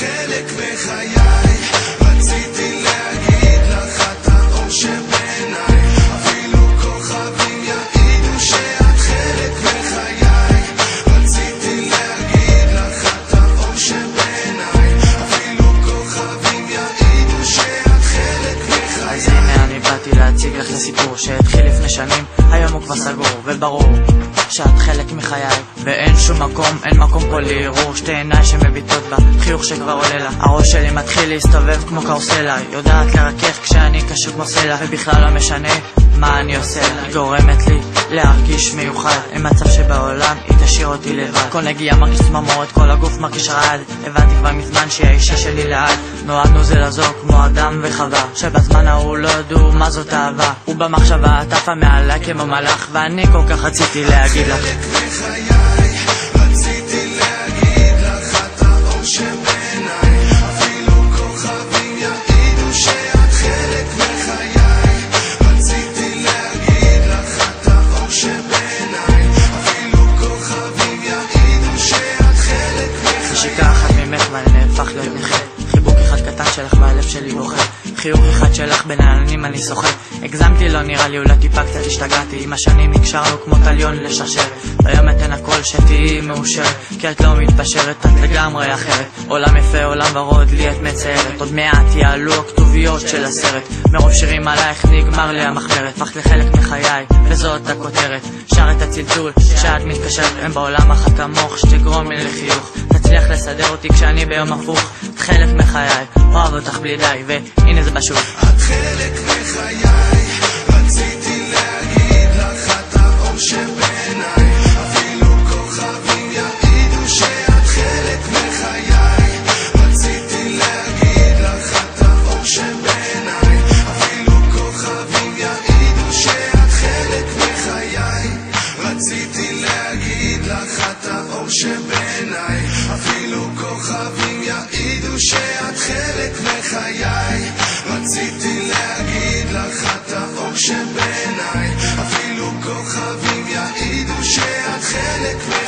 חלק מחיי, רציתי להגיד לך את האור שבעיניי, אפילו כוכבים יעידו שאת חלק מחיי, רציתי להגיד לך את האור שבעיניי, אפילו כוכבים יעידו שאת חלק מחיי. אז הנה אני באתי להציג לך לסיפור שהתחיל לפני שנים, היום הוא כבר סגור וברור שאת חלק מחיי, ואין שום מקום, אין מקום פה לערעור. שתי עיניי שמביטות בה, חיוך שכבר עולה לה, הראש שלי מתחיל להסתובב כמו קרוסלה, יודעת לרכך כשאני קשור כמו סלע, ובכלל לא משנה מה אני עושה לה, היא גורמת לי להרגיש מיוחד, אין מצב שבעולם היא תשאיר אותי לבד, כל נגיעה מרגיש צמרמורת, כל הגוף מרגיש רעד, הבנתי כבר מזמן שהיא האישה שלי לעד, נועדנו זה לזו כמו אדם וחווה, שבזמן ההוא לא ידעו מה זאת אהבה, ובמחשבה עטפה מעלה כמו מלאך, ואני כל כך רציתי להגיד לך חלק מחיי, רציתי להגיד לך את האור שבעיניי, אפילו כוכבים יעידו שאת חלק מחיי, רציתי להגיד לך את האור שבעיניי, אפילו כוכבים יעידו שאת חלק מחיי. נשיקה אחת ממך ואני נהפך להיות נכה, חיבוק אחד קטן שלך והלב שלי בוכה, חיוך אחד שלך בין העננים אני שוחה, הגזמתי לא נראה לי, אולי טיפה קצת השתגעתי, עם השנים הקשרנו כמו טליון לשרשרת, והיום אתן הכל שתהיי מאושרת, כי את לא מתפשרת, את לגמרי אחרת, עולם יפה עולם ורוד לי את מציירת, עוד מעט יעלו הכתוביות של הסרט, מרוב שירים עלייך נגמר לי המחברת, הפכת לחלק מחיי וזאת הכותרת, שר את הצלצול שאת מתקשרת, אין בעולם אחת כמוך שתגרום לי לחיוך, תצליח לסדר אותי כשאני ביום הפוך, את חלק מחיי, אוהב אותך בלי די, והנה זה בשוק. את חלק מחיי, רציתי להגיד לך את האור שבעיניי, אפילו כוכבים יעידו שאת חלק מחיי, רציתי להגיד לך את האור שבעיניי, אפילו כוכבים יעידו שאת חלק מחיי, רציתי להגיד לך את האור שבעיניי, אפילו כוכבים יעידו שאת חלק מחיי, רציתי להגיד לך את האור שבעיניי, אפילו כוכבים יעידו שאת חלק מחיי.